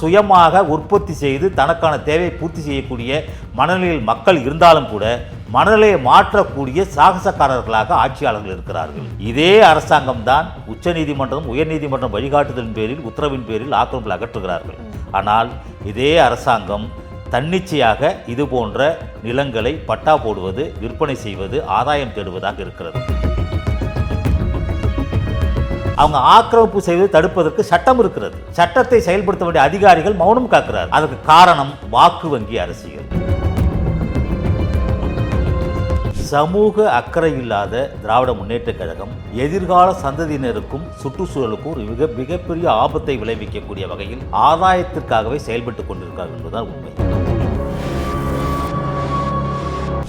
சுயமாக உற்பத்தி செய்து தனக்கான தேவையை பூர்த்தி செய்யக்கூடிய மனநிலையில் மக்கள் இருந்தாலும் கூட மனநிலையை மாற்றக்கூடிய சாகசக்காரர்களாக ஆட்சியாளர்கள் இருக்கிறார்கள். இதே அரசாங்கம் தான் உச்சநீதிமன்றம் உயர்நீதிமன்றம் வழிகாட்டுதலின் பேரில் உத்தரவின் பேரில் ஆக்கிரமிப்புகள் அகற்றுகிறார்கள். ஆனால் இதே அரசாங்கம் தன்னிச்சையாக இது போன்ற நிலங்களை பட்டா போடுவது, விற்பனை செய்வது, ஆதாயம் தேடுவதாக இருக்கிறது. அவங்க ஆக்கிரமிப்பு செய்வதை தடுப்பதற்கு சட்டம் இருக்கிறது. சட்டத்தை செயல்படுத்த வேண்டிய அதிகாரிகள் மௌனம் காக்கிறார். அதற்கு காரணம் வாக்கு வங்கி அரசியல். சமூக அக்கறை இல்லாத திராவிட முன்னேற்ற கழகம் எதிர்கால சந்ததியினருக்கும் சுற்றுச்சூழலுக்கும் மிகப்பெரிய ஆபத்தை விளைவிக்கக்கூடிய வகையில் ஆதாயத்திற்காகவே செயல்பட்டுக் கொண்டிருக்கிறார்கள் என்பதுதான் உண்மை.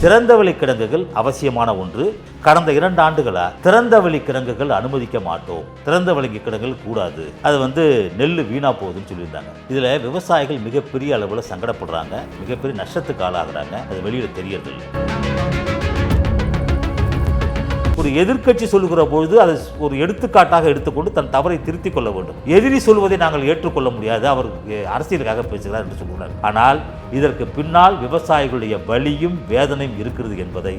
திறந்தவெளி கிடங்குகள் அவசியமான ஒன்று. கடந்த 2 ஆண்டுகளாக திறந்தவெளி கிடங்குகள் அனுமதிக்க மாட்டோம், திறந்தவெளி கிடங்குகள் கூடாது, அது நெல் வீணா போகுதுன்னு சொல்லியிருந்தாங்க. இதில் விவசாயிகள் மிகப்பெரிய அளவில் சங்கடப்படுறாங்க, மிகப்பெரிய நஷ்டத்துக்கு ஆளாகிறாங்க. அது வெளியில் தெரியறதில்லை. ஒரு எதிர்க்கட்சி சொல்லுகிற பொழுது அதை ஒரு எடுத்துக்காட்டாக எடுத்துக்கொண்டு தன் தவறை திருத்திக் கொள்ள வேண்டும். எதிரி சொல்வதை நாங்கள் ஏற்றுக்கொள்ள முடியாது, அவர் அரசியலுக்காக பேசுகிறார் என்று சொல்கிறார். ஆனால் இதற்கு பின்னால் விவசாயிகளுடைய வலியும் வேதனையும் இருக்கிறது என்பதை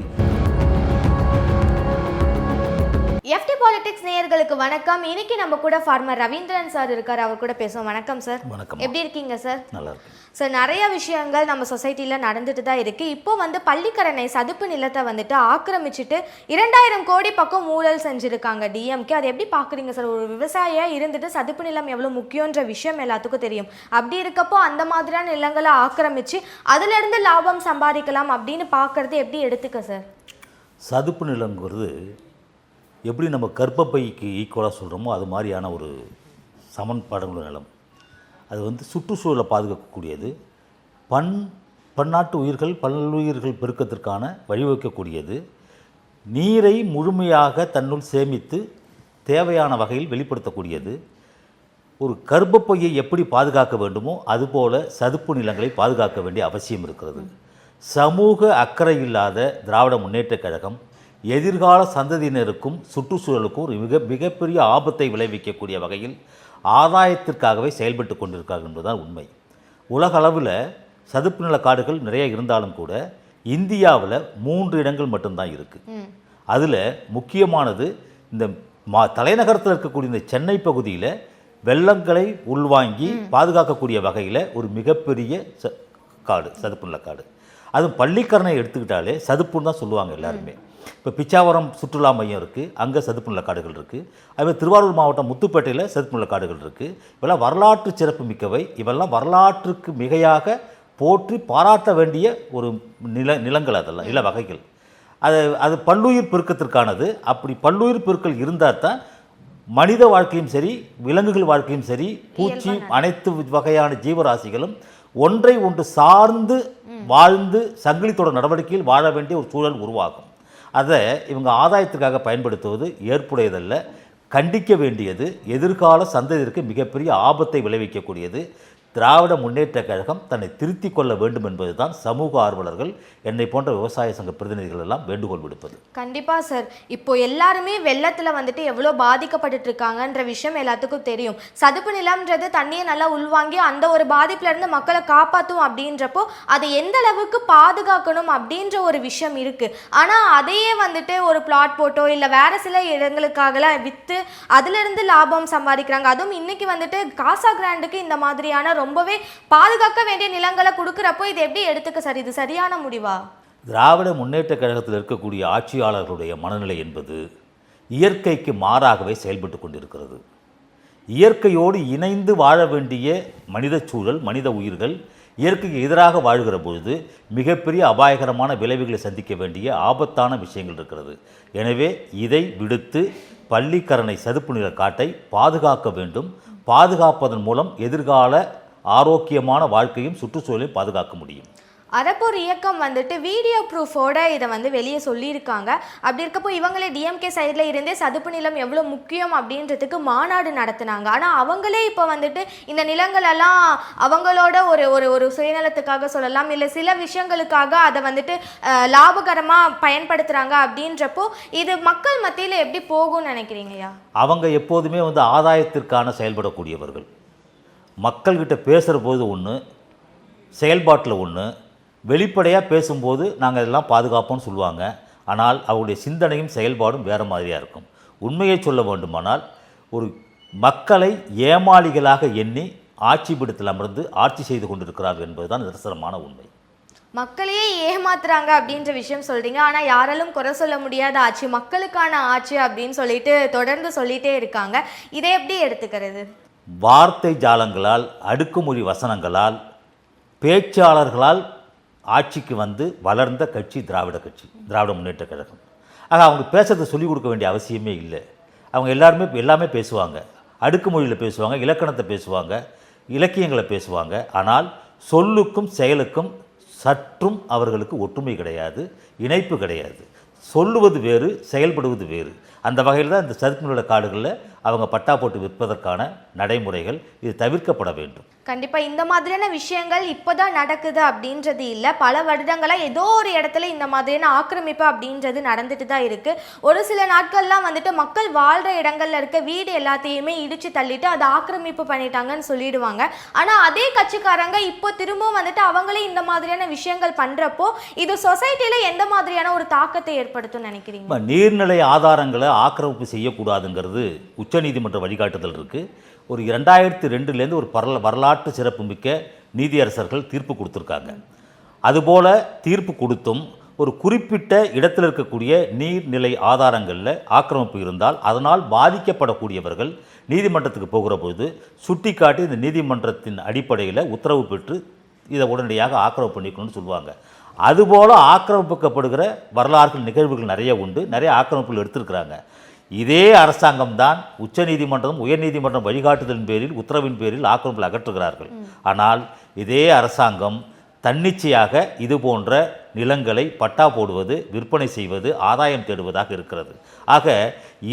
FT பாலிடிக்ஸ் நேயர்களுக்கு வணக்கம். இன்னைக்கு நம்ம கூட ஃபார்மர் ரவீந்திரன் சார் இருக்கார், அவர் கூட பேசுவோம். வணக்கம் சார். வணக்கம். எப்படி இருக்கீங்க சார்? நல்லா இருக்கு சார். நிறைய விஷயங்கள் நம்ம சொசைட்டியில் நடந்துட்டு தான் இருக்கு. இப்போ பள்ளிக்கரணை சதுப்பு நிலத்தை ஆக்கிரமிச்சுட்டு 2000 கோடி பக்கம் ஊழல் செஞ்சிருக்காங்க DMK. அதை எப்படி பார்க்குறீங்க சார்? ஒரு விவசாயியா இருந்துட்டு சதுப்பு நிலம் எவ்வளோ முக்கியன்ற விஷயம் எல்லாத்துக்கும் தெரியும். அப்படி இருக்கப்போ அந்த மாதிரியான நிலங்களை ஆக்கிரமிச்சு அதுலேருந்து லாபம் சம்பாதிக்கலாம் அப்படின்னு பார்க்கறது எப்படி எடுத்துக்க சார்? சதுப்பு நிலங்கிறது எப்படி நம்ம கர்ப்பப்பைக்கு ஈக்குவலாக சொல்கிறோமோ அது மாதிரியான ஒரு சமன்பாடுள்ள நிலம். அது சுற்றுச்சூழலை பாதுகாக்கக்கூடியது, பன்னாட்டு உயிர்கள் பல்லுயிர்கள் பெருக்கத்திற்கான வழிவகுக்கக்கூடியது, நீரை முழுமையாக தன்னுள் சேமித்து தேவையான வகையில் வெளிப்படுத்தக்கூடியது. ஒரு கர்ப்பப்பையை எப்படி பாதுகாக்க வேண்டுமோ அதுபோல் சதுப்பு நிலங்களை பாதுகாக்க வேண்டிய அவசியம் இருக்கிறது. சமூக அக்கறை இல்லாத திராவிட முன்னேற்ற கழகம் எதிர்கால சந்ததியினருக்கும் சுற்றுச்சூழலுக்கும் மிகப்பெரிய ஆபத்தை விளைவிக்கக்கூடிய வகையில் ஆதாயத்திற்காகவே செயல்பட்டு கொண்டிருக்கிறார்கள் என்பதுதான் உண்மை. உலக அளவில் சதுப்பு நில காடுகள் நிறைய இருந்தாலும் கூட இந்தியாவில் 3 இடங்கள் மட்டும்தான் இருக்குது. அதில் முக்கியமானது இந்த தலைநகரத்தில் இருக்கக்கூடிய இந்த சென்னை பகுதியில் வெள்ளங்களை உள்வாங்கி பாதுகாக்கக்கூடிய வகையில் ஒரு மிகப்பெரிய காடு, சதுப்பு நில காடு. அதுவும் பள்ளிக்கரணை எடுத்துக்கிட்டாலே சதுப்புன்னு தான் சொல்லுவாங்க எல்லாருமே. இப்போ பிச்சாவரம் சுற்றுலா மையம் இருக்குது, அங்கே சதுப்பு நில காடுகள் இருக்குது. அதுமாதிரி திருவாரூர் மாவட்டம் முத்துப்பேட்டையில் சதுப்பு நில காடுகள் இருக்குது. இவெல்லாம் வரலாற்று சிறப்பு மிக்கவை. இவெல்லாம் வரலாற்றுக்கு மிகையாக போற்றி பாராட்ட வேண்டிய ஒரு நிலங்கள், அதெல்லாம் நில வகைகள். அது பல்லுயிர் பெருக்கத்திற்கானது. அப்படி பல்லுயிர் பெருக்கல் இருந்தால் தான் மனித வாழ்க்கையும் சரி, விலங்குகள் வாழ்க்கையும் சரி, பூச்சி, அனைத்து வகையான ஜீவராசிகளும் ஒன்றை ஒன்று சார்ந்து வாழ்ந்து சங்கிலித்தோட நடவடிக்கையில் வாழ வேண்டிய ஒரு சூழல் உருவாகும். அதை இவங்க ஆதாயத்துக்காக பயன்படுத்துவது ஏற்புடையதல்ல, கண்டிக்க வேண்டியது, எதிர்கால சந்ததியிற்கு மிகப்பெரிய ஆபத்தை விளைவிக்கக்கூடியது. திராவிட முன்னேற்ற கழகம் தன்னை திருத்திக் கொள்ள வேண்டும் என்பதுதான் சமூக ஆர்வலர்கள், என்னை போன்ற விவசாய சங்க பிரதிநிதிகள் எல்லாம் வேண்டுகோள் விடுப்பது. கண்டிப்பாக சார். இப்போ எல்லாருமே வெள்ளத்தில் எவ்வளோ பாதிக்கப்பட்டு இருக்காங்கன்ற விஷயம் எல்லாத்துக்கும் தெரியும். சதுப்பு நிலம்ன்றது தண்ணியை நல்லா உள்வாங்கி அந்த ஒரு பாதிப்புலேருந்து மக்களை காப்பாற்றும் அப்படின்றப்போ அதை எந்த அளவுக்கு பாதுகாக்கணும் அப்படின்ற ஒரு விஷயம் இருக்குது. ஆனால் அதையே ஒரு பிளாட் போட்டோ இல்லை வேறு சில இடங்களுக்காகலாம் விற்று அதிலிருந்து லாபம் சம்பாதிக்கிறாங்க. அதுவும் இன்னைக்கு காசா கிராண்டுக்கு இந்த மாதிரியான ரொம்பவே பாதுகாக்க வேண்டிய நிலங்களை கொடுக்குறப்போ இது எப்படி எடுத்துக்க சார்? இது சரியான முடிவா? திராவிட முன்னேற்ற கழகத்தில் இருக்கக்கூடிய ஆட்சியாளர்களுடைய மனநிலை என்பது இயற்கைக்கு மாறாகவே செயல்பட்டு கொண்டிருக்கிறது. இயற்கையோடு இணைந்து வாழ வேண்டிய மனித சூழல், மனித உயிர்கள் இயற்கைக்கு எதிராக வாழ்கிற பொழுது மிகப்பெரிய அபாயகரமான விளைவுகளை சந்திக்க வேண்டிய ஆபத்தான விஷயங்கள் இருக்கிறது. எனவே இதை விடுத்து பள்ளிக்கரணை சதுப்பு நில காட்டை பாதுகாக்க வேண்டும். பாதுகாப்பதன் மூலம் எதிர்கால ஆரோக்கியமான வாழ்க்கையும் சுற்றுச்சூழலையும் பாதுகாக்க முடியும். அறப்போர் இயக்கம் வீடியோ ப்ரூஃபோட இதை வெளியே சொல்லியிருக்காங்க. அப்படி இருக்கப்போ இவங்களே DMK சைடில் இருந்தே சதுப்பு நிலம் எவ்வளோ முக்கியம் அப்படின்றதுக்கு மாநாடு நடத்தினாங்க. ஆனால் அவங்களே இப்போ இந்த நிலங்களெல்லாம் அவங்களோட ஒரு ஒரு ஒரு சுயநலத்துக்காக சொல்லலாம், இல்லை சில விஷயங்களுக்காக அதை லாபகரமாக பயன்படுத்துகிறாங்க. அப்படின்றப்போ இது மக்கள் மத்தியில் எப்படி போகும்னு நினைக்கிறீங்கய்யா? அவங்க எப்போதுமே ஆதாயத்திற்கான செயல்படக்கூடியவர்கள். மக்கள்கிட்ட பேசுகிற போது ஒன்று, செயல்பாட்டில் ஒன்று, வெளிப்படையாக பேசும்போது நாங்கள் இதெல்லாம் பாதுகாப்போம்னு சொல்லுவாங்க. ஆனால் அவருடைய சிந்தனையும் செயல்பாடும் வேறு மாதிரியாக இருக்கும். உண்மையை சொல்ல வேண்டுமானால் ஒரு மக்களை ஏமாளிகளாக எண்ணி ஆட்சி பிடித்தில் அமர்ந்து ஆட்சி செய்து கொண்டிருக்கிறார்கள் என்பதுதான் நிதர்சனமான உண்மை. மக்களையே ஏமாத்துறாங்க அப்படின்ற விஷயம் சொல்றீங்க. ஆனா யாராலும் குறை சொல்ல முடியாத ஆட்சி, மக்களுக்கான ஆட்சி அப்படின்னு சொல்லிட்டு தொடர்ந்து சொல்லிட்டே இருக்காங்க. இதை எப்படி எடுத்துக்கிறது? வார்த்தை ஜாலங்களால், அடுக்குமொழி வசனங்களால், பேச்சாளர்களால் ஆட்சிக்கு வந்து வளர்ந்த கட்சி திராவிட கட்சி, திராவிட முன்னேற்ற கழகம். ஆக அவங்க பேசுறதை சொல்லிக் கொடுக்க வேண்டிய அவசியமே இல்லை. அவங்க எல்லாமே பேசுவாங்க. அடுக்குமொழியில் பேசுவாங்க, இலக்கணத்தை பேசுவாங்க, இலக்கியங்களை பேசுவாங்க. ஆனால் சொல்லுக்கும் செயலுக்கும் சற்றும் அவர்களுக்கு ஒற்றுமை கிடையாது, இணைப்பு கிடையாது. சொல்லுவது வேறு, செயல்படுவது வேறு. அந்த வகையில் தான் இந்த சதுப்புநில காடுகளில் அவங்க பட்டா போட்டு விற்பதற்கான நடைமுறைகள் இது தவிர்க்கப்பட வேண்டும். கண்டிப்பாக இந்த மாதிரியான விஷயங்கள் இப்போதான் நடக்குது அப்படின்றது இல்லை. பல வருடங்களாக ஏதோ ஒரு இடத்துல இந்த மாதிரியான ஆக்கிரமிப்பு அப்படின்றது நடந்துட்டு தான் இருக்குது. ஒரு சில நாட்கள்லாம் வந்துட்டு மக்கள் வாழ்கிற இடங்கள்ல இருக்க வீடு எல்லாத்தையுமே இடித்து தள்ளிட்டு அதை ஆக்கிரமிப்பு பண்ணிட்டாங்கன்னு சொல்லிடுவாங்க. ஆனால் அதே கட்சிக்காரங்க இப்போ திரும்பவும் வந்துட்டு அவங்களே இந்த மாதிரியான விஷயங்கள் பண்ணுறப்போ இது சொசைட்டியில் எந்த மாதிரியான ஒரு தாக்கத்தை ஏற்படுத்தும் நினைக்கிறீங்க? நீர்நிலை ஆதாரங்களை ஆக்கிரமிப்பு செய்யக்கூடாதுங்கிறது உச்சநீதிமன்ற வழிகாட்டுதல் இருக்குது. ஒரு 2002 ஒரு வரலாற்று சிறப்புமிக்க நீதியரசர்கள் தீர்ப்பு கொடுத்துருக்காங்க. அதுபோல் தீர்ப்பு கொடுத்தும் ஒரு குறிப்பிட்ட இடத்தில் இருக்கக்கூடிய நீர்நிலை ஆதாரங்களில் ஆக்கிரமிப்பு இருந்தால் அதனால் பாதிக்கப்படக்கூடியவர்கள் நீதிமன்றத்துக்கு போகிற போது சுட்டி காட்டி இந்த நீதிமன்றத்தின் அடிப்படையில் உத்தரவு பெற்று இதை உடனடியாக ஆக்கிரமிப்பு பண்ணிக்கணும்னு சொல்லுவாங்க. அதுபோல் ஆக்கிரமிக்கப்படுகிற வரலாறுகள் நிகழ்வுகள் நிறைய உண்டு. நிறைய ஆக்கிரமிப்புகள் எடுத்திருக்கிறாங்க. இதே அரசாங்கம்தான் உச்சநீதிமன்றம் உயர்நீதிமன்றம் வழிகாட்டுதலின் பேரில் உத்தரவின் பேரில் ஆக்கிரமிப்பில் அகற்றுகிறார்கள். ஆனால் இதே அரசாங்கம் தன்னிச்சையாக இது போன்ற நிலங்களை பட்டா போடுவது, விற்பனை செய்வது, ஆதாயம் தேடுவதாக இருக்கிறது. ஆக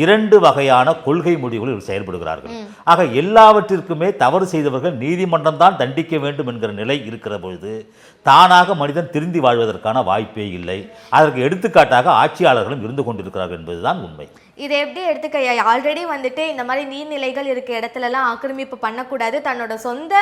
2 வகையான கொள்கை முடிவுகளில் செயல்படுகிறார்கள். ஆக எல்லாவற்றிற்குமே தவறு செய்தவர்கள் நீதிமன்றம் தான் தண்டிக்க வேண்டும் என்கிற நிலை இருக்கிற பொழுது தானாக மனிதன் திருந்தி வாழ்வதற்கான வாய்ப்பே இல்லை. அதற்கு எடுத்துக்காட்டாக ஆட்சியாளர்களும் இருந்து கொண்டிருக்கிறார்கள் என்பதுதான் உண்மை. இதை எப்படி எடுத்துக்க, ஆல்ரெடி வந்துட்டு இந்த மாதிரி நீர்நிலைகள் இருக்க இடத்துலலாம் ஆக்கிரமிப்பு பண்ணக்கூடாது, தன்னோட சொந்த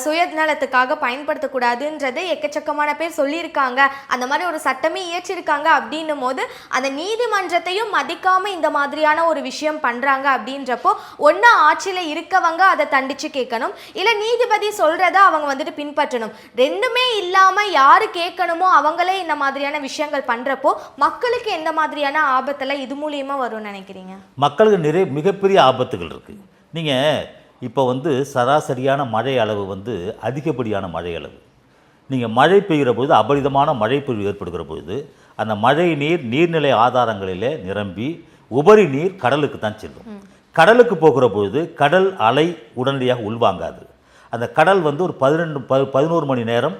சுயநலத்துக்காக பயன்படுத்தக்கூடாதுன்றது எக்கச்சக்கமான பேர் சொல்லியிருக்காங்க. அந்த மாதிரி ஒரு சட்டமே இயற்றிருக்காங்க. அப்படின்னும் போது அந்த நீதிமன்றத்தையும் மதிக்காம இந்த மாதிரியான ஒரு விஷயம் பண்றாங்க அப்படின்றப்போ ஒன்னா ஆட்சியில் இருக்கவங்க அதை தண்டிச்சு கேட்கணும், இல்ல நீதிபதி சொல்றத அவங்க வந்துட்டு பின்பற்றணும். ரெண்டுமே இல்லாம யாரு கேட்கணுமோ அவங்களே இந்த மாதிரியான விஷயங்கள் பண்றப்போ மக்களுக்கு எந்த மாதிரியான ஆபத்துல இது மூலியமா வரும் நினைக்கிறீங்க? மக்களுக்கு நிறைய மிகப்பெரிய ஆபத்துகள் இருக்கு. நீங்க இப்போ சராசரியான மழை அளவு அதிகப்படியான மழை அளவு. நீங்கள் மழை பெய்கிற பொழுது அபரிதமான மழை பொழிவு ஏற்படுகிற பொழுது அந்த மழை நீர் நீர்நிலை ஆதாரங்களிலே நிரம்பி உபரி நீர் கடலுக்கு தான் செல்லும். கடலுக்கு போகிற பொழுது கடல் அலை உடனடியாக உள்வாங்காது. அந்த கடல் ஒரு 11 மணி நேரம்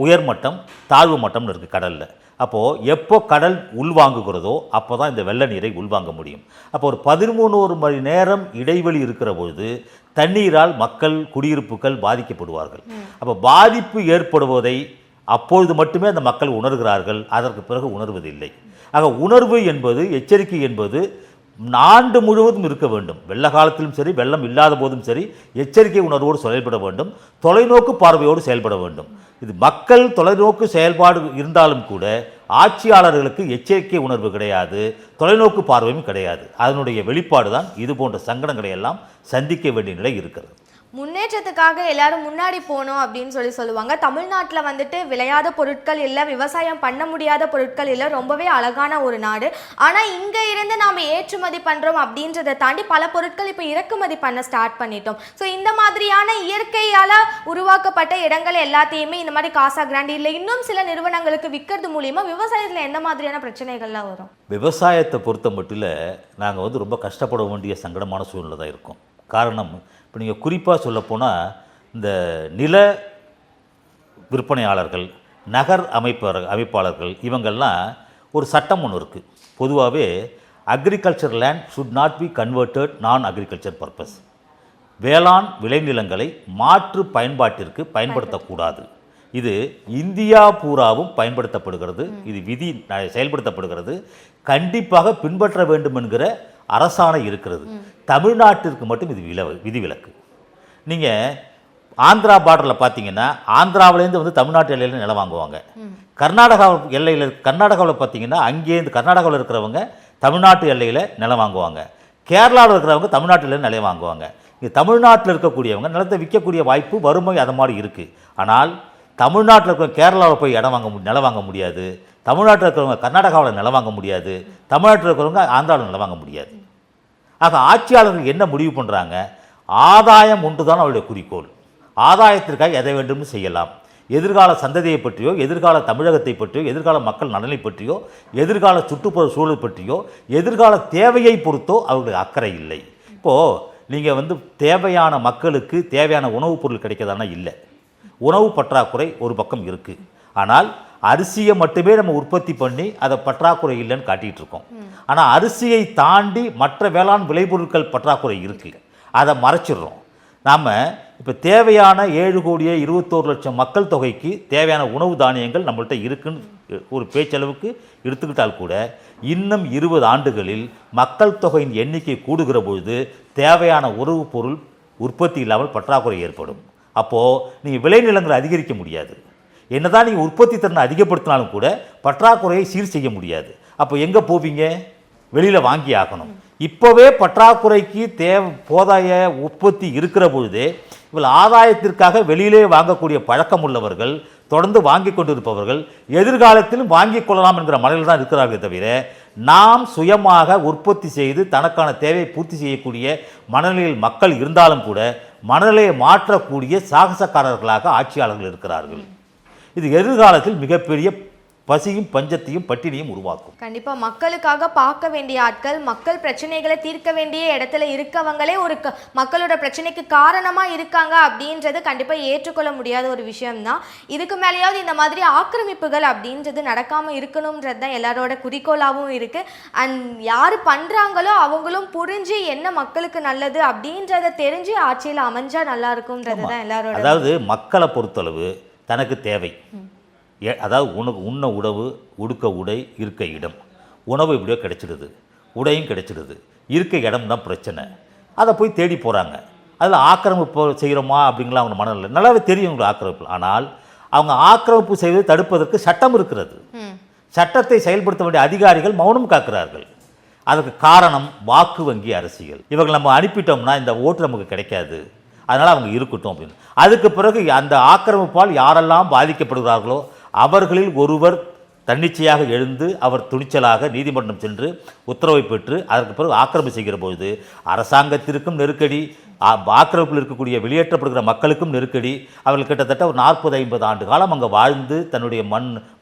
உயர்மட்டம் தாழ்வு மட்டம்னு இருக்குது கடலில். அப்போது எப்போ கடல் உள்வாங்குகிறதோ அப்போ தான் இந்த வெள்ள நீரை உள்வாங்க முடியும். அப்போ ஒரு 13 மணி நேரம் இடைவெளி இருக்கிற பொழுது தண்ணீரால் மக்கள் குடியிருப்புகள் பாதிக்கப்படுவார்கள். அப்போ பாதிப்பு ஏற்படுவதை அப்பொழுது மட்டுமே அந்த மக்கள் உணர்கிறார்கள், அதற்கு பிறகு உணர்வதில்லை. ஆக உணர்வு என்பது, எச்சரிக்கை என்பது ஆண்டு முழுவதும் இருக்க வேண்டும். வெள்ள காலத்திலும் சரி, வெள்ளம் இல்லாத போதும் சரி, எச்சரிக்கை உணர்வோடு செயல்பட வேண்டும், தொலைநோக்கு பார்வையோடு செயல்பட வேண்டும். இது மக்கள் தொலைநோக்கு செயல்பாடு இருந்தாலும் கூட ஆட்சியாளர்களுக்கு எச்சரிக்கை உணர்வு கிடையாது, தொலைநோக்கு பார்வையும் கிடையாது. அதனுடைய வெளிப்பாடு தான் இது போன்ற சங்கடங்களை எல்லாம் சந்திக்க வேண்டிய நிலை இருக்கிறது. முன்னேற்றத்துக்காக எல்லாரும் முன்னாடி போகணும் அப்படின்னு சொல்லுவாங்க. தமிழ்நாட்டில் விளையாத பொருட்கள் இல்லை, விவசாயம் பண்ண முடியாத பொருட்கள் இல்லை, ரொம்பவே அழகான ஒரு நாடு. ஆனால் இங்கே இருந்து நாம் ஏற்றுமதி பண்ணுறோம் அப்படின்றத தாண்டி பல பொருட்கள் இப்போ இறக்குமதி பண்ண ஸ்டார்ட் பண்ணிட்டோம். ஸோ இந்த மாதிரியான இயற்கையால் உருவாக்கப்பட்ட இடங்கள் எல்லாத்தையுமே இந்த மாதிரி காசா கிராண்ட் இல்லை இன்னும் சில நிறுவனங்களுக்கு விற்கிறது மூலிமா விவசாயத்தில் எந்த மாதிரியான பிரச்சனைகள்லாம் வரும்? விவசாயத்தை பொறுத்த மட்டும் நாங்கள் ரொம்ப கஷ்டப்பட வேண்டிய சங்கடமான சூழ்நிலை தான் இருக்கும். காரணம், இப்போ நீங்கள் குறிப்பாக சொல்லப்போனால் இந்த நில விற்பனையாளர்கள், நகர் அமைப்பாளர்கள் இவங்கள்லாம் ஒரு சட்டம் ஒன்று இருக்குது. பொதுவாகவே agriculture land should not be converted நான் அக்ரிகல்ச்சர் பர்பஸ். வேளாண் விளைநிலங்களை மாற்று பயன்பாட்டிற்கு பயன்படுத்தக்கூடாது. இது இந்தியா பூராவும் பயன்படுத்தப்படுகிறது. இது விதி செயல்படுத்தப்படுகிறது. கண்டிப்பாக பின்பற்ற வேண்டும் என்கிற அரசாணை இருக்கிறது. தமிழ்நாட்டிற்கு மட்டும் இது விதிவிலக்கு. நீங்கள் ஆந்திரா பார்டரில் பார்த்தீங்கன்னா ஆந்திராவிலேருந்து வந்து தமிழ்நாட்டு எல்லையில் நிலம் வாங்குவாங்க. கர்நாடகாவில் பார்த்தீங்கன்னா அங்கேருந்து கர்நாடகாவில் இருக்கிறவங்க தமிழ்நாட்டு எல்லையில் நிலம் வாங்குவாங்க. கேரளாவில் இருக்கிறவங்க தமிழ்நாட்டு எல்லையில் நிலம் வாங்குவாங்க. இங்கே தமிழ்நாட்டில் இருக்கக்கூடியவங்க நிலத்தை விற்கக்கூடிய வாய்ப்பு வறுமை அது மாதிரி இருக்குது. ஆனால் தமிழ்நாட்டில் இருக்கிற கேரளாவில் போய் நிலம் வாங்க முடியாது. தமிழ்நாட்டில் இருக்கிறவங்க கர்நாடகாவில் நிலம் வாங்க முடியாது. தமிழ்நாட்டில் இருக்கிறவங்க ஆந்திராவில் நிலம் வாங்க முடியாது. ஆக ஆட்சியாளர்கள் என்ன முடிவு பண்ணுறாங்க? ஆதாயம் ஒன்று தான் அவருடைய குறிக்கோள். ஆதாயத்திற்காக எதை வேண்டும் செய்யலாம். எதிர்கால சந்ததியை பற்றியோ, எதிர்கால தமிழகத்தை பற்றியோ, எதிர்கால மக்கள் நலனை பற்றியோ, எதிர்கால சுற்றுப்புற சூழல் பற்றியோ, எதிர்கால தேவையை பொறுத்தோ அவர்களுக்கு அக்கறை இல்லை. இப்போது நீங்கள் வந்து தேவையான மக்களுக்கு தேவையான உணவுப் பொருள் கிடைக்கிறதானா? இல்லை. உணவு பற்றாக்குறை ஒரு பக்கம் இருக்குது. ஆனால் அரிசியை மட்டுமே நம்ம உற்பத்தி பண்ணி அதை பற்றாக்குறை இல்லைன்னு காட்டிகிட்டு இருக்கோம். ஆனால் அரிசியை தாண்டி மற்ற வேளாண் விளைபொருட்கள் பற்றாக்குறை இருக்குது. அதை மறைச்சிடுறோம். நாம் இப்போ தேவையான 7,21,00,000 மக்கள் தொகைக்கு தேவையான உணவு தானியங்கள் நம்மள்கிட்ட இருக்குன்னு ஒரு பேச்சளவுக்கு எடுத்துக்கிட்டால் கூட இன்னும் 20 ஆண்டுகளில் மக்கள் தொகையின் எண்ணிக்கை கூடுகிற பொழுது தேவையான உணவுப் பொருள் உற்பத்தி இல்லாமல் பற்றாக்குறை ஏற்படும். அப்போது நீங்கள் விளைநிலங்களை அதிகரிக்க முடியாது. என்னதான் நீங்கள் உற்பத்தி திறனை அதிகப்படுத்தினாலும் கூட பற்றாக்குறையை சீர் செய்ய முடியாது. அப்போ எங்கே போவீங்க? வெளியில் வாங்கி ஆகணும். இப்போவே பற்றாக்குறைக்கு போதாய உற்பத்தி இருக்கிற பொழுதே இவள் ஆதாயத்திற்காக வெளியிலே வாங்கக்கூடிய பழக்கம் உள்ளவர்கள், தொடர்ந்து வாங்கி கொண்டிருப்பவர்கள் எதிர்காலத்திலும் வாங்கிக் கொள்ளலாம் என்கிற மனதில் தான் இருக்கிறார்கள் தவிர நாம் சுயமாக உற்பத்தி செய்து தனக்கான தேவையை பூர்த்தி செய்யக்கூடிய மனநிலையில் மக்கள் இருந்தாலும் கூட மனநிலையை மாற்றக்கூடிய சாகசக்காரர்களாக ஆட்சியாளர்கள் இருக்கிறார்கள். இது எதிர்காலத்தில் மிகப்பெரிய பசியும் பஞ்சத்தையும் பட்டினியும் உருவாக்கும். கண்டிப்பா மக்களுக்காக பார்க்க வேண்டிய ஆட்கள், மக்கள் பிரச்சனைகளை தீர்க்க வேண்டிய இடத்துல இருக்கவங்களே ஒரு மக்களோட பிரச்சனைக்கு காரணமா இருக்காங்க அப்படின்றது கண்டிப்பா ஏற்றுக்கொள்ள முடியாத ஒரு விஷயம்தான். இதுக்கு மேலேயாவது இந்த மாதிரி ஆக்கிரமிப்புகள் அப்படின்றது நடக்காம இருக்கணும்ன்றது தான் எல்லாரோட குறிக்கோளாகவும் இருக்கு. அண்ட் யாரு பண்றாங்களோ அவங்களும் புரிஞ்சு என்ன மக்களுக்கு நல்லது அப்படின்றத தெரிஞ்சு ஆட்சியில் அமைஞ்சா நல்லா இருக்கும்ன்றது தான் எல்லாரோட. அதாவது மக்களை பொறுத்தளவு தனக்கு தேவை, அதாவது உண்ண உணவு, உடுக்க உடை, இருக்க இடம். உணவு எப்படியோ கிடைச்சிடுது, உடையும் கிடைச்சிடுது, இருக்க இடம் தான் பிரச்சனை. அதை போய் தேடி போகிறாங்க. அதில் ஆக்கிரமிப்பு செய்கிறோமா அப்படிங்களா அவங்க மனநிலை நல்லாவே தெரியும் உங்களுக்கு ஆக்கிரமிப்பு. ஆனால் அவங்க ஆக்கிரமிப்பு செய்வதை தடுப்பதற்கு சட்டம் இருக்கிறது. சட்டத்தை செயல்படுத்த வேண்டிய அதிகாரிகள் மௌனம் காக்கிறார்கள். அதுக்கு காரணம் வாக்கு வங்கி அரசியல். இவர்கள் நம்ம அனுப்பிட்டோம்னா இந்த ஓட்டு நமக்கு கிடைக்காது, அதனால் அவங்க இருக்கட்டும் அப்படின்னு. அதுக்கு பிறகு அந்த ஆக்கிரமிப்பால் யாரெல்லாம் பாதிக்கப்படுகிறார்களோ அவர்களில் ஒருவர் தன்னிச்சையாக எழுந்து அவர் துணிச்சலாக நீதிமன்றம் சென்று உத்தரவை பெற்று அதற்கு பிறகு ஆக்கிரமிப்பு செய்கிற பொழுது அரசாங்கத்திற்கும் நெருக்கடி, ஆக்கிரமிப்பில் இருக்கக்கூடிய வெளியேற்றப்படுகிற மக்களுக்கும் நெருக்கடி. அவர்கள் கிட்டத்தட்ட ஒரு 40-50 ஆண்டு காலம் அங்கே வாழ்ந்து தன்னுடைய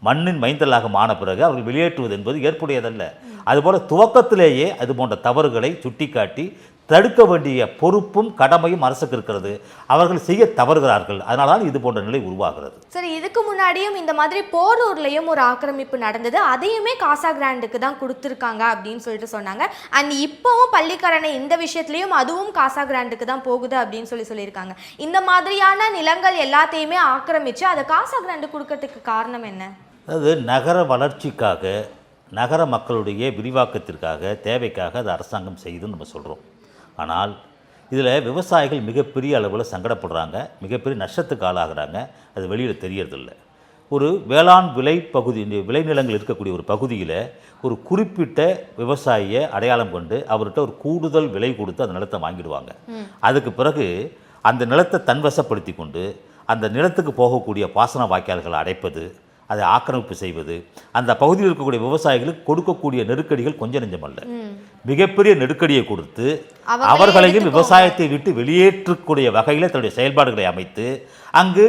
மண்ணின் மைந்தலாக ஆன பிறகு அவர்கள் வெளியேற்றுவது என்பது ஏற்புடையதல்ல. அதுபோல் துவக்கத்திலேயே அது போன்ற தவறுகளை சுட்டிக்காட்டி தடுக்க வேண்டிய பொறுப்பும் கடமையும் அரசுக்கு இருக்கிறது. அவர்கள் செய்ய தவறுகிறார்கள். அதனால தான் இது போன்ற நிலை உருவாகிறது. சரி, இதுக்கு முன்னாடியும் இந்த மாதிரி போரூர்லையும் ஒரு ஆக்கிரமிப்பு நடந்தது. அதையுமே காசா கிராண்டுக்கு தான் கொடுத்துருக்காங்க அப்படின்னு சொல்லிட்டு சொன்னாங்க. அண்ட் இப்போவும் பள்ளிக்கரணை இந்த விஷயத்துலையும் அதுவும் காசா கிராண்டுக்கு தான் போகுது அப்படின்னு சொல்லியிருக்காங்க. இந்த மாதிரியான நிலங்கள் எல்லாத்தையுமே ஆக்கிரமித்து அதை காசா கிராண்டு கொடுக்கறதுக்கு காரணம் என்ன? அதாவது நகர வளர்ச்சிக்காக, நகர மக்களுடைய விரிவாக்கத்திற்காக, தேவைக்காக அது அரசாங்கம் செய்துன்னு நம்ம சொல்கிறோம். ஆனால் இதில் விவசாயிகள் மிகப்பெரிய அளவில் சங்கடப்படுறாங்க, மிகப்பெரிய நஷ்டத்துக்கு ஆளாகிறாங்க. அது வெளியில் தெரியறதில்லை. ஒரு வேளாண் விளைநிலங்கள் இருக்கக்கூடிய ஒரு பகுதியில் ஒரு குறிப்பிட்ட விவசாயியை அடையாளம் கொண்டு அவர்கிட்ட ஒரு கூடுதல் விலை கொடுத்து அந்த நிலத்தை வாங்கிடுவாங்க. அதுக்கு பிறகு அந்த நிலத்தை தன்வசப்படுத்தி கொண்டு அந்த நிலத்துக்கு போகக்கூடிய பாசன வாய்க்கால்களை அடைப்பது, அதை ஆக்கிரமிப்பு செய்வது, அந்த பகுதியில் இருக்கக்கூடிய விவசாயிகளுக்கு கொடுக்கக்கூடிய நெருக்கடிகள் கொஞ்சம் நெஞ்சமல்ல, மிகப்பெரிய நெருக்கடியை கொடுத்து அவர்களையும் விவசாயத்தை விட்டு வெளியேற்றக்கூடிய வகையில் தன்னுடைய செயல்பாடுகளை அமைத்து அங்கு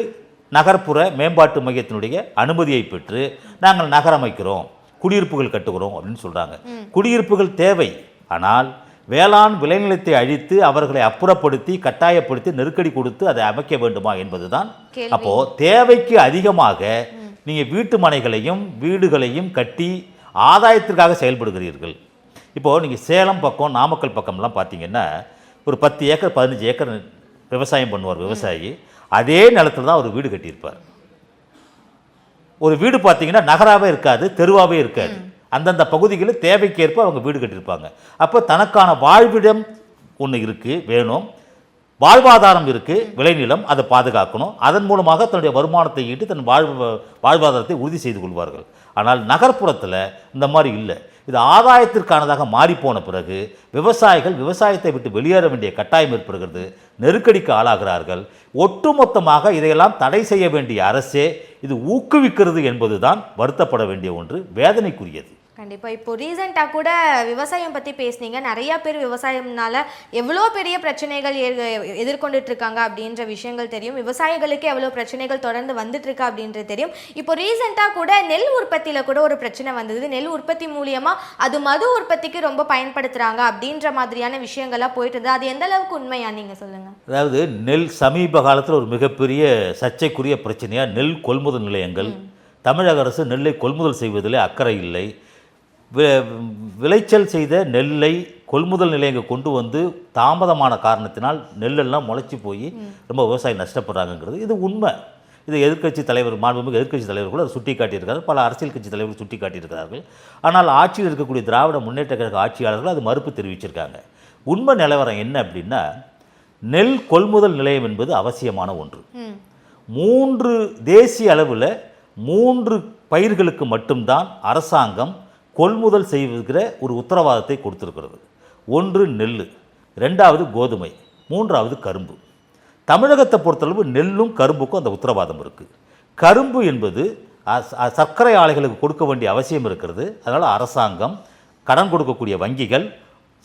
நகர்ப்புற மேம்பாட்டு மையத்தினுடைய அனுமதியை பெற்று நாங்கள் நகரமைக்கிறோம், குடியிருப்புகள் கட்டுகிறோம் அப்படின்னு சொல்கிறாங்க. குடியிருப்புகள் தேவை. ஆனால் வேளாண் விளைநிலத்தை அழித்து அவர்களை அப்புறப்படுத்தி கட்டாயப்படுத்தி நெருக்கடி கொடுத்து அதை அமைக்க வேண்டுமா என்பதுதான். அப்போது தேவைக்கு அதிகமாக நீங்கள் வீட்டு மனைகளையும் வீடுகளையும் கட்டி ஆதாயத்திற்காக செயல்படுகிறீர்கள். இப்போது நீங்கள் சேலம் பக்கம், நாமக்கல் பக்கம்லாம் பார்த்தீங்கன்னா ஒரு 10 ஏக்கர் 15 ஏக்கர் விவசாயம் பண்ணுவார் விவசாயி. அதே நிலத்தில் தான் ஒரு வீடு கட்டியிருப்பார். ஒரு வீடு பார்த்தீங்கன்னா நகராகவே இருக்காது, தெருவாகவே இருக்காது. அந்தந்த பகுதிகளில் தேவைக்கேற்ப அவங்க வீடு கட்டியிருப்பாங்க. அப்போ தனக்கான வாழ்விடம் ஒன்று இருக்குது, வேணும். வாழ்வாதாரம் இருக்குது, விளைநிலம், அதை பாதுகாக்கணும். அதன் மூலமாக தன்னுடைய வருமானத்தை ஈட்டு தன் வாழ்வாதாரத்தை உறுதி செய்து கொள்வார்கள். ஆனால் நகர்ப்புறத்தில் இந்த மாதிரி இல்லை. இது ஆதாயத்திற்கானதாக மாறிப்போன பிறகு விவசாயிகள் விவசாயத்தை விட்டு வெளியேற வேண்டிய கட்டாயம் ஏற்படுகிறது, நெருக்கடிக்கு ஆளாகிறார்கள். ஒட்டுமொத்தமாக இதையெல்லாம் தடை செய்ய வேண்டிய அரசே இது ஊக்குவிக்கிறது என்பதுதான் வருத்தப்பட வேண்டிய ஒன்று, வேதனைக்குரியது. கண்டிப்பாக. இப்போ ரீசெண்டாக கூட விவசாயம் பற்றி பேசுனீங்க. நிறையா பேர் விவசாயம்னால எவ்வளோ பெரிய பிரச்சனைகள் எதிர்கொண்டுட்டு இருக்காங்க அப்படின்ற விஷயங்கள் தெரியும். விவசாயிகளுக்கு எவ்வளோ பிரச்சனைகள் தொடர்ந்து வந்துட்டு இருக்கு அப்படின்றது தெரியும். இப்போ ரீசெண்டாக கூட நெல் உற்பத்தியில் கூட ஒரு பிரச்சனை வந்தது. நெல் உற்பத்தி மூலியமாக அது மது உற்பத்திக்கு ரொம்ப பயன்படுத்துகிறாங்க அப்படின்ற மாதிரியான விஷயங்கள்லாம் போயிட்டு இருந்தது. அது எந்த அளவுக்கு உண்மையா நீங்கள் சொல்லுங்கள். அதாவது நெல் சமீப காலத்தில் ஒரு மிகப்பெரிய சர்ச்சைக்குரிய பிரச்சனையாக நெல் கொள்முதல் நிலையங்கள். தமிழக அரசு நெல்லை கொள்முதல் செய்வதில் அக்கறை இல்லை. விளைச்சல் செய்த நெல்லை கொள்முதல் நிலையங்கள் கொண்டு வந்து தாமதமான காரணத்தினால் நெல்லெல்லாம் முளைச்சி போய் ரொம்ப விவசாயி நஷ்டப்படுறாங்கங்கிறது இது உண்மை. இதை எதிர்க்கட்சி தலைவர், மாண்புமிகு எதிர்க்கட்சி தலைவர் கூட சுட்டி காட்டியிருக்காரு, பல அரசியல் கட்சி தலைவர்கள் சுட்டி காட்டியிருக்கிறார்கள். ஆனால் ஆட்சியில் இருக்கக்கூடிய திராவிட முன்னேற்ற கழக ஆட்சியாளர்கள் அது மறுப்பு தெரிவிச்சிருக்காங்க. உண்மை நிலவரம் என்ன அப்படின்னா, நெல் கொள்முதல் நிலையம் என்பது அவசியமான ஒன்று. 3 தேசிய அளவில் 3 பயிர்களுக்கு மட்டும்தான் அரசாங்கம் கொள்முதல் செய்கிற ஒரு உத்தரவாதத்தை கொடுத்திருக்கிறது. ஒன்று நெல், 2வது கோதுமை, 3வது கரும்பு. தமிழகத்தை பொறுத்தளவு நெல்லும் கரும்புக்கும் அந்த உத்தரவாதம் இருக்குது. கரும்பு என்பது சர்க்கரை ஆலைகளுக்கு கொடுக்க வேண்டிய அவசியம் இருக்கிறது. அதனால் அரசாங்கம், கடன் கொடுக்கக்கூடிய வங்கிகள்,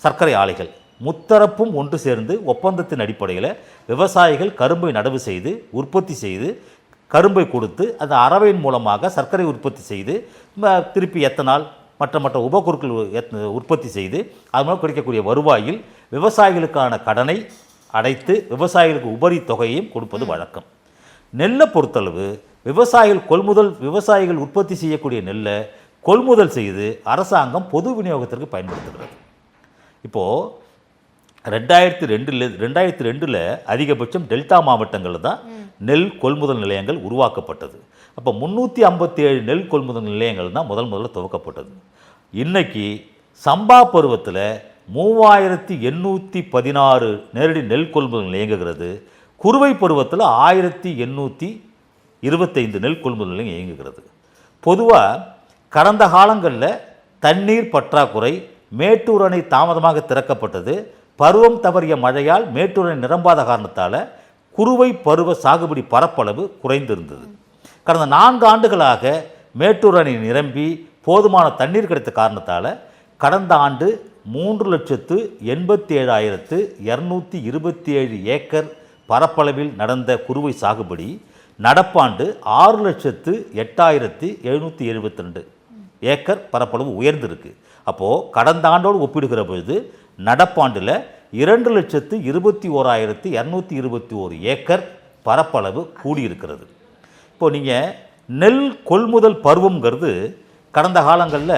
சர்க்கரை ஆலைகள் முத்தரப்பும் ஒன்று சேர்ந்து ஒப்பந்தத்தின் அடிப்படையில் விவசாயிகள் கரும்பை நடவு செய்து உற்பத்தி செய்து கரும்பை கொடுத்து அந்த அரவையின் மூலமாக சர்க்கரை உற்பத்தி செய்து திருப்பி எத்தனால் மற்ற உபபொருட்கள் உற்பத்தி செய்து அது மூலம் கிடைக்கக்கூடிய வருவாயில் விவசாயிகளுக்கான கடனை அடைத்து விவசாயிகளுக்கு உபரி தொகையையும் கொடுப்பது வழக்கம். நெல்லை பொறுத்தளவு விவசாயிகள் உற்பத்தி செய்யக்கூடிய நெல்லை கொள்முதல் செய்து அரசாங்கம் பொது விநியோகத்திற்கு பயன்படுத்துகிறது. இப்போது 2002 அதிகபட்சம் டெல்டா மாவட்டங்களில் தான் நெல் கொள்முதல் நிலையங்கள் உருவாக்கப்பட்டது. அப்போ 357 நெல் கொள்முதல் நிலையங்கள் தான் முதல்ல துவக்கப்பட்டது. இன்றைக்கி சம்பா பருவத்தில் 3816 நேரடி நெல் கொள்முதல் இயங்குகிறது. குறுவை பருவத்தில் 1825 நெல் கொள்முதல் நிலையம் இயங்குகிறது. பொதுவாக கடந்த காலங்களில் தண்ணீர் பற்றாக்குறை, மேட்டூர் அணை தாமதமாக திறக்கப்பட்டது, பருவம் தவறிய மழையால் மேட்டூர் அணை நிரம்பாத காரணத்தால் குறுவை பருவ சாகுபடி பரப்பளவு குறைந்திருந்தது. கடந்த 4 ஆண்டுகளாக மேட்டூர் அணை நிரம்பி போதுமான தண்ணீர் கிடைத்த காரணத்தால் கடந்த ஆண்டு 3,87,227 ஏக்கர் பரப்பளவில் நடந்த குறுவை சாகுபடி நடப்பாண்டு 6,08,772 ஏக்கர் பரப்பளவு உயர்ந்திருக்கு. அப்போது கடந்த ஆண்டோடு ஒப்பிடுகிற பொழுது நடப்பாண்டில் 2,21,221 ஏக்கர் பரப்பளவு கூடியிருக்கிறது. இப்போது நீங்கள் நெல் கொள்முதல் பருவங்கிறது கடந்த காலங்களில்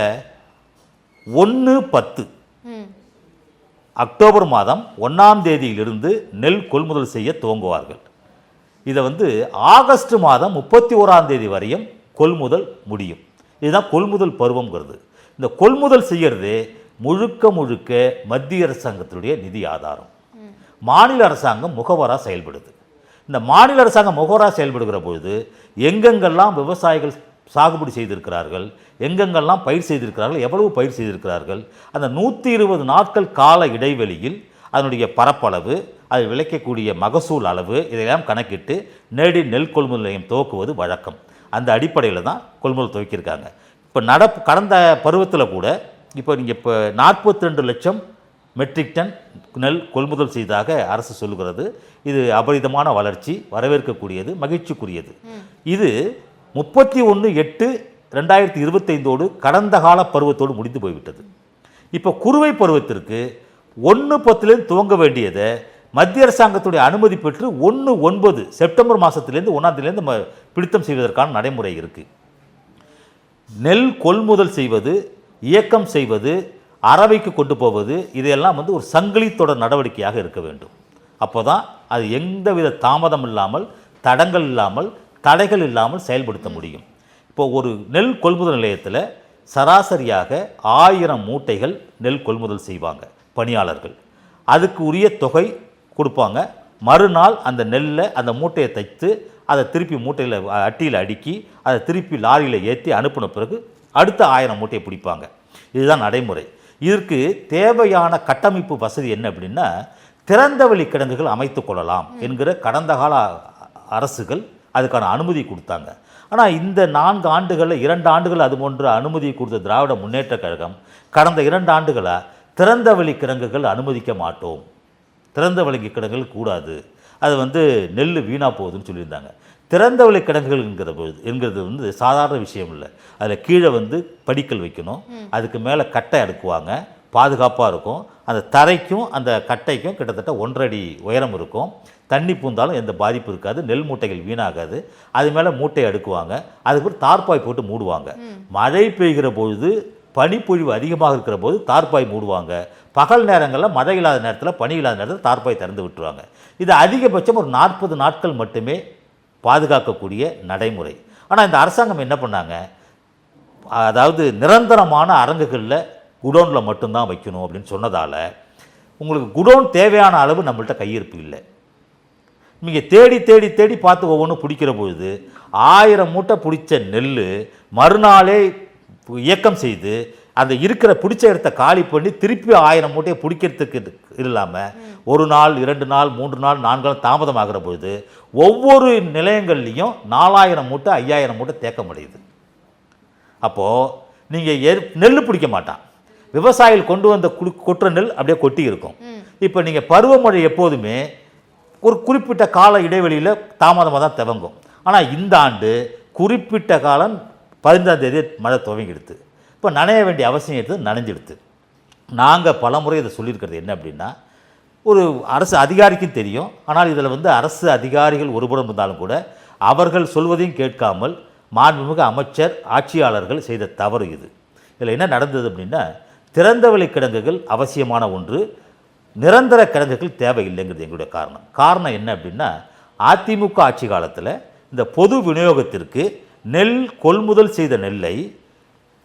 1/10 அக்டோபர் மாதம் 1ஆம் தேதியிலிருந்து நெல் கொள்முதல் செய்ய துவங்குவார்கள். இதை ஆகஸ்ட் மாதம் 31ஆம் தேதி வரையும் கொள்முதல் முடியும். இதுதான் கொள்முதல் பருவங்கிறது. இந்த கொள்முதல் செய்கிறது முழுக்க மத்திய அரசாங்கத்தினுடைய நிதி ஆதாரம். மாநில அரசாங்கம் முகவராக செயல்படுது. இந்த மாநில அரசாங்கம் முகவராக செயல்படுகிற பொழுது எங்கெங்கெல்லாம் விவசாயிகள் சாகுபடி செய்திருக்கிறார்கள், எங்கெங்கெல்லாம் பயிர் செய்திருக்கிறார்கள், எவ்வளவு பயிர் செய்திருக்கிறார்கள், அந்த 120 நாட்கள் கால இடைவெளியில் அதனுடைய பரப்பளவு, அது விளைக்கக்கூடிய மகசூல் அளவு, இதையெல்லாம் கணக்கிட்டு நேரடி நெல் கொள்முதல் நிலையம் துவக்குவது வழக்கம். அந்த அடிப்படையில் தான் கொள்முதல் துவக்கியிருக்காங்க. இப்போ கடந்த பருவத்தில் கூட இப்போ நீங்கள் 42 லட்சம் மெட்ரிக் டன் நெல் கொள்முதல் செய்ததாக அரசு சொல்லுகிறது. இது அபரிதமான வளர்ச்சி, வரவேற்கக்கூடியது, மகிழ்ச்சிக்குரியது. இது 31/8/2025 கடந்த கால பருவத்தோடு முடிந்து போய்விட்டது. இப்போ குறுவை பருவத்திற்கு 1/10 துவங்க வேண்டியதை மத்திய அரசாங்கத்துடைய அனுமதி பெற்று 1/9 செப்டம்பர் மாதத்திலேருந்து 1ஆம் தேதியிலேருந்து பிடித்தம் செய்வதற்கான நடைமுறை இருக்குது. நெல் கொள்முதல் செய்வது, இயக்கம் செய்வது, அரவைக்கு கொண்டு போவது, இதையெல்லாம் ஒரு சங்கிலி தொடர் நடவடிக்கையாக இருக்க வேண்டும். அப்போ தான் அது எந்தவித தாமதம் இல்லாமல், தடங்கள் இல்லாமல், தடைகள் இல்லாமல் செயல்படுத்த முடியும். இப்போ ஒரு நெல் கொள்முதல் நிலையத்தில் சராசரியாக 1000 மூட்டைகள் நெல் கொள்முதல் செய்வாங்க பணியாளர்கள். அதுக்கு உரிய தொகை கொடுப்பாங்க. மறுநாள் அந்த நெல்லை அந்த மூட்டையை தைத்து அதை திருப்பி மூட்டையில் அட்டியில் அடுக்கி அதை திருப்பி லாரியில் ஏற்றி அனுப்பின பிறகு அடுத்த 1000 மூட்டையை பிடிப்பாங்க. இதுதான் நடைமுறை. இதற்கு தேவையான கட்டமைப்பு வசதி என்ன அப்படின்னா திறந்தவெளி கிடங்குகள் அமைத்து கொள்ளலாம் என்கிற கடந்த கால அரசுகள் அதுக்கான அனுமதி கொடுத்தாங்க. ஆனால் இந்த 4 ஆண்டுகளில் 2 ஆண்டுகள் அது போன்ற அனுமதி கொடுத்த திராவிட முன்னேற்றக் கழகம் கடந்த 2 ஆண்டுகளாக திறந்தவெளி கிடங்குகள் அனுமதிக்க மாட்டோம், திறந்தவெளி கிடங்குகள் கூடாது, அது நெல் வீணாக போகுதுன்னு சொல்லியிருந்தாங்க. திறந்தவெளி கிடங்குகள் என்கிறது சாதாரண விஷயம் இல்லை. அதில் கீழே படிக்கல் வைக்கணும், அதுக்கு மேலே கட்டை அடுக்குவாங்க, பாதுகாப்பாக இருக்கும். அந்த தரைக்கும் அந்த கட்டைக்கும் கிட்டத்தட்ட 1.5 அடி உயரம் இருக்கும். தண்ணி பூந்தாலும் எந்த பாதிப்பு இருக்காது, நெல் மூட்டைகள் வீணாகாது. அது மேலே மூட்டையை அடுக்குவாங்க, அதுக்கு ஒரு தார்பாய் போட்டு மூடுவாங்க. மழை பெய்கிற பொழுது பனிப்பொழிவு அதிகமாக இருக்கிற போது தார்பாய் மூடுவாங்க. பகல் நேரங்களில் மழை இல்லாத நேரத்தில் பனி இல்லாத நேரத்தில் தார்பாய் திறந்து விட்டுருவாங்க. இது அதிகபட்சம் ஒரு 40 நாட்கள் மட்டுமே பாதுகாக்கக்கூடிய நடைமுறை. ஆனால் இந்த அரசாங்கம் என்ன பண்ணாங்க, அதாவது நிரந்தரமான அரங்குகளில் குடோனில் மட்டும்தான் வைக்கணும் அப்படின்னு சொன்னதால் உங்களுக்கு குடோன் தேவையான அளவு நம்மள்கிட்ட கையிருப்பு இல்லை. நீங்கள் தேடி தேடி தேடி பார்த்து ஒவ்வொன்றும் பிடிக்கிற பொழுது 1000 மூட்டை பிடிச்ச நெல் மறுநாளே இயக்கம் செய்து அந்த இருக்கிற பிடிச்ச இடத்த காலி பண்ணி திருப்பி 1000 மூட்டையை பிடிக்கிறதுக்கு இல்லாமல் 1 நாள் 2 நாள் 3 நாள் 4 நாள் தாமதமாகிற பொழுது ஒவ்வொரு நிலையங்கள்லேயும் 4000 மூட்டை 5000 மூட்டை தேக்க முடியுது. அப்போது நீங்கள் நெல் பிடிக்க மாட்டான், விவசாயிகள் கொண்டு வந்த கொட்டுற நெல் அப்படியே கொட்டி இருக்கும். இப்போ நீங்கள் பருவமழை எப்போதுமே ஒரு குறிப்பிட்ட கால இடைவெளியில் தாமதமாக தான் துவங்கும். ஆனால் இந்த ஆண்டு குறிப்பிட்ட காலம் 15ஆம் தேதி மழை துவங்கிடுது. இப்போ நனைய வேண்டிய அவசியம் எடுத்து நனைஞ்சிடுது. நாங்கள் பலமுறை இதை சொல்லியிருக்கிறது என்ன அப்படின்னா, ஒரு அரசு அதிகாரிக்கும் தெரியும், ஆனால் இதில் அரசு அதிகாரிகள் ஒருபுறம் இருந்தாலும் கூட அவர்கள் சொல்வதையும் கேட்காமல் மாண்புமிகு அமைச்சர் ஆட்சியாளர்கள் செய்த தவறு இது. இதில் என்ன நடந்தது அப்படின்னா, திறந்தவெளி கிடங்குகள் அவசியமான ஒன்று, நிரந்தர கிடங்குகள் தேவையில்லைங்கிறது எங்களுடைய காரணம் என்ன அப்படின்னா, அதிமுக ஆட்சி காலத்தில் இந்த பொது விநியோகத்திற்கு நெல் கொள்முதல் செய்த நெல்லை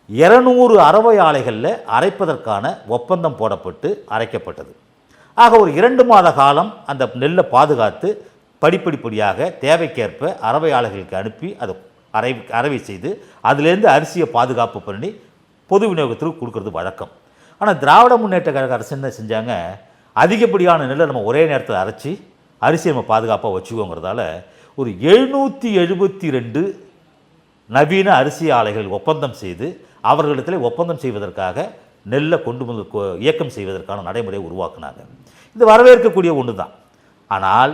200 அரவை ஆலைகளில் அரைப்பதற்கான ஒப்பந்தம் போடப்பட்டு அரைக்கப்பட்டது. ஆக ஒரு 2 மாத காலம் அந்த நெல்லை பாதுகாத்து படிப்படிப்படியாக தேவைக்கேற்ப அரவை ஆலைகளுக்கு அனுப்பி அதை அரவை செய்து அதிலேருந்து அரிசியை பாதுகாப்பு பண்ணி பொது விநியோகத்திற்கு கொடுக்கறது வழக்கம். ஆனால் திராவிட முன்னேற்ற கழக அரசு என்ன செஞ்சாங்க, அதிகப்படியான நெல்லை நம்ம ஒரே நேரத்தில் அரைச்சி அரிசி நம்ம பாதுகாப்பாக வச்சுக்கோங்கிறதால ஒரு 772 நவீன அரிசி ஆலைகள் ஒப்பந்தம் செய்து அவர்களிடத்தில் ஒப்பந்தம் செய்வதற்காக நெல்லை இயக்கம் செய்வதற்கான நடைமுறையை உருவாக்குனாங்க. இது வரவேற்கக்கூடிய ஒன்று தான். ஆனால்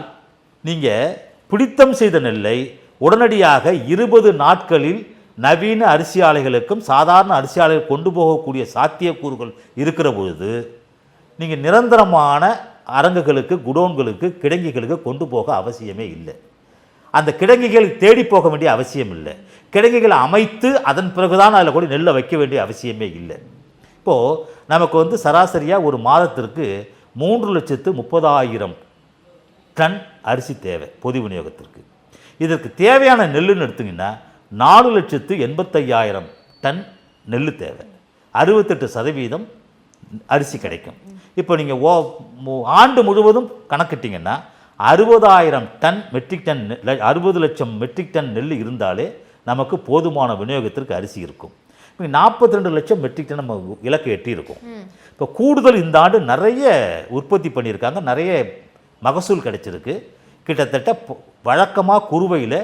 நீங்கள் பிடித்தம் செய்த நெல்லை உடனடியாக 20 நாட்களில் நவீன அரிசி ஆலைகளுக்கும் சாதாரண அரிசி ஆலைகள் கொண்டு போகக்கூடிய சாத்தியக்கூறுகள் இருக்கிற பொழுது நீங்கள் நிரந்தரமான அரங்குகளுக்கு குடோன்களுக்கு கிடங்கிகளுக்கு கொண்டு போக அவசியமே இல்லை. அந்த கிடங்கிகள் தேடி போக வேண்டிய அவசியம் இல்லை. கிடங்கிகளை அமைத்து அதன் பிறகுதான் அதில் கூட நெல்லை வைக்க வேண்டிய அவசியமே இல்லை. இப்போது நமக்கு சராசரியாக ஒரு மாதத்திற்கு 3,30,000 டன் அரிசி தேவை பொது விநியோகத்திற்கு. இதற்கு தேவையான நெல்லுன்னு எடுத்திங்கன்னா 4,85,000 டன் நெல் தேவை. 68% அரிசி கிடைக்கும். இப்போ நீங்கள் ஆண்டு முழுவதும் கணக்கிட்டிங்கன்னா 60,000 டன் மெட்ரிக் டன் 60 லட்சம் மெட்ரிக் டன் நெல் இருந்தாலே நமக்கு போதுமான விநியோகத்திற்கு அரிசி இருக்கும். 42 லட்சம் மெட்ரிக் டன் நம்ம இலக்கை எட்டி இருக்கும். இப்போ கூடுதல் இந்த ஆண்டு நிறைய உற்பத்தி பண்ணியிருக்காங்க, நிறைய மகசூல் கிடைச்சிருக்கு. கிட்டத்தட்ட வழக்கமாக குறுவையில்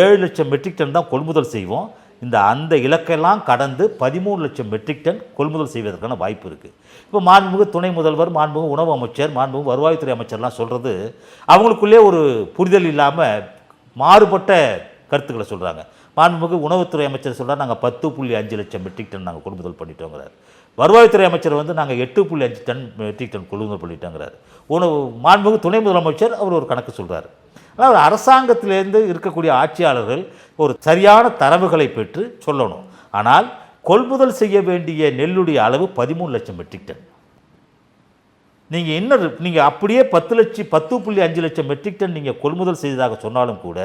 7 லட்சம் மெட்ரிக் டன் தான் கொள்முதல் செய்வோம். அந்த இலக்கெல்லாம் கடந்து 13 லட்சம் மெட்ரிக் டன் கொள்முதல் செய்வதற்கான வாய்ப்பு இருக்குது. இப்போ மாண்புமிகு துணை முதல்வர், மாண்புமிகு உணவு அமைச்சர், மாண்புமிகு வருவாய்த்துறை அமைச்சர்லாம் சொல்கிறது அவங்களுக்குள்ளே ஒரு புரிதல் இல்லாமல் மாறுபட்ட கருத்துக்களை சொல்கிறாங்க. மாண்புமிகு உணவுத்துறை அமைச்சர் சொல்கிறார், நாங்கள் 10.5 லட்சம் மெட்ரிக் டன் நாங்கள் கொள்முதல் பண்ணிட்டோங்கிறார். வருவாய்த்துறை அமைச்சர் நாங்கள் 8.5 டன் மெட்ரிக் டன் கொள்முதல் பண்ணிட்டோங்கிறார். மாண்புமிகு துணை முதலமைச்சர் அவர் ஒரு கணக்கு சொல்கிறார். அதாவது அரசாங்கத்திலேருந்து இருக்கக்கூடிய ஆட்சியாளர்கள் ஒரு சரியான தரவுகளை பெற்று சொல்லணும். ஆனால் கொள்முதல் செய்ய வேண்டிய நெல்லுடைய அளவு 13 லட்சம் மெட்ரிக் டன். நீங்கள் அப்படியே 10.5 லட்சம் மெட்ரிக் டன் நீங்கள் கொள்முதல் செய்ததாக சொன்னாலும் கூட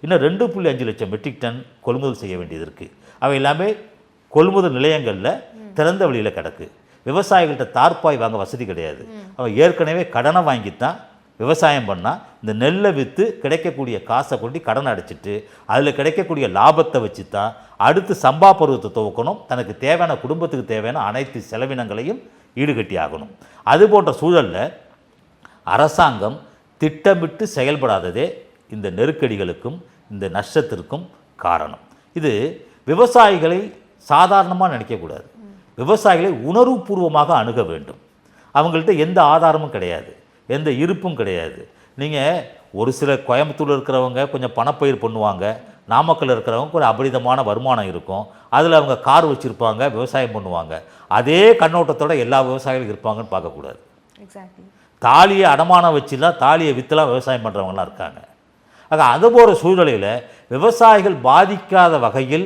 இன்னும் 2.5 லட்சம் மெட்ரிக் டன் கொள்முதல் செய்ய வேண்டியது இருக்குது. அவை எல்லாமே கொள்முதல் நிலையங்களில் திறந்த வெளியில் கிடக்கு. விவசாயிகள்கிட்ட தார்பாய் வாங்க வசதி கிடையாது. அவன் ஏற்கனவே கடனை வாங்கித்தான் விவசாயம் பண்ணால் இந்த நெல்லை விற்று கிடைக்கக்கூடிய காசை கொண்டு கடன் அடைச்சிட்டு அதில் கிடைக்கக்கூடிய லாபத்தை வச்சு தான் அடுத்து சம்பா பருவத்தை துவக்கணும், தனக்கு தேவையான குடும்பத்துக்கு தேவையான அனைத்து செலவினங்களையும் ஈடுகட்டி ஆகணும். அது போன்ற சூழலில் அரசாங்கம் திட்டமிட்டு செயல்படாததே இந்த நெருக்கடிகளுக்கும் இந்த நஷ்டத்திற்கும் காரணம். இது விவசாயிகளை சாதாரணமாக நினைக்கக்கூடாது, விவசாயிகளை உணர்வுபூர்வமாக அணுக வேண்டும். அவங்கள்ட்ட எந்த ஆதாரமும் கிடையாது, எந்த இருப்பும் கிடையாது. நீங்கள் ஒரு சில கோயம்புத்தூரில் இருக்கிறவங்க கொஞ்சம் பணப்பயிர் பண்ணுவாங்க, நாமக்கல்லில் இருக்கிறவங்க ஒரு அபரிதமான வருமானம் இருக்கும், அதில் அவங்க கார் வச்சுருப்பாங்க, விவசாயம் பண்ணுவாங்க. அதே கண்ணோட்டத்தோட எல்லா விவசாயிகளும் இருப்பாங்கன்னு பார்க்கக்கூடாது. எக்ஸாக்ட்லி. தாலியை அடமானம் வச்சுலாம் தாலியை விற்றுலாம் விவசாயம் பண்ணுறவங்களாம் இருக்காங்க. ஆக அது போகிற சூழ்நிலையில் விவசாயிகள் பாதிக்காத வகையில்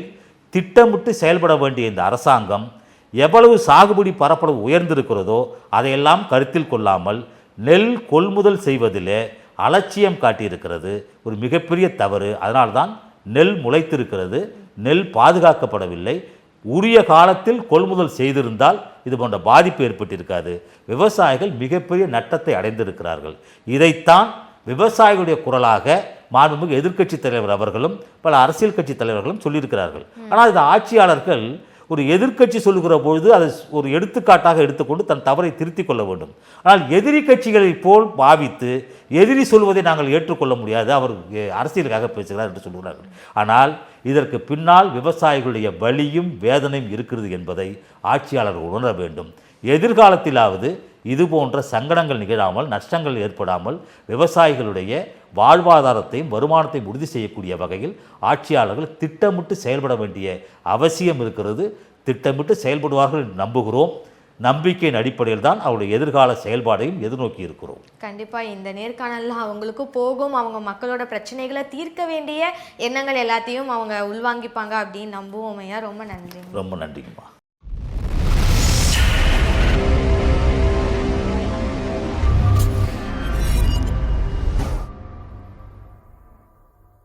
திட்டமிட்டு செயல்பட வேண்டிய இந்த அரசாங்கம் எவ்வளவு சாகுபடி பரப்பளவு உயர்ந்திருக்கிறதோ அதையெல்லாம் கருத்தில் கொள்ளாமல் நெல் கொள்முதல் செய்வதிலே அலட்சியம் காட்டியிருக்கிறது ஒரு மிகப்பெரிய தவறு. அதனால்தான் நெல் முளைத்திருக்கிறது, நெல் பாதுகாக்கப்படவில்லை. உரிய காலத்தில் கொள்முதல் செய்திருந்தால் இது போன்ற பாதிப்பு ஏற்பட்டிருக்காது. விவசாயிகள் மிகப்பெரிய நட்டத்தை அடைந்திருக்கிறார்கள். இதைத்தான் விவசாயிகளுடைய குரலாக மாண்புமிகு எதிர்க்கட்சி தலைவர் அவர்களும் பல அரசியல் கட்சி தலைவர்களும் சொல்லியிருக்கிறார்கள். ஆனால் இந்த ஆட்சியாளர்கள் ஒரு எதிர்க்கட்சி சொல்லுகிற பொழுது அதை ஒரு எடுத்துக்காட்டாக எடுத்துக்கொண்டு தன் தவறை திருத்திக் கொள்ள வேண்டும். ஆனால் எதிரி கட்சிகளை போல் பாவித்து எதிரி சொல்வதை நாங்கள் ஏற்றுக்கொள்ள முடியாது, அவர் அரசியலுக்காக பேசுகிறார் என்று சொல்கிறார்கள். ஆனால் இதற்கு பின்னால் விவசாயிகளுடைய வலியும் வேதனையும் இருக்கிறது என்பதை ஆட்சியாளர்கள் உணர வேண்டும். எதிர்காலத்திலாவது இது போன்ற சங்கடங்கள் நிகழாமல், நஷ்டங்கள் ஏற்படாமல் விவசாயிகளுடைய வாழ்வாதாரத்தையும் வருமானத்தையும் உறுதி செய்யக்கூடிய வகையில் ஆட்சியாளர்கள் திட்டமிட்டு செயல்பட வேண்டிய அவசியம் இருக்கிறது. திட்டமிட்டு செயல்படுவார்கள் என்று நம்புகிறோம். நம்பிக்கையின் அடிப்படையில் தான் அவருடைய எதிர்கால செயல்பாடையும் எதிர்நோக்கி இருக்கிறோம். கண்டிப்பாக இந்த நேர்காணலில் அவங்களுக்கும் போகும், அவங்க மக்களோட பிரச்சனைகளை தீர்க்க வேண்டிய எண்ணங்கள் எல்லாத்தையும் அவங்க உள்வாங்கிப்பாங்க அப்படின்னு நம்புவோம் ஐயா. ரொம்ப நன்றி. ரொம்ப நன்றிங்கம்மா.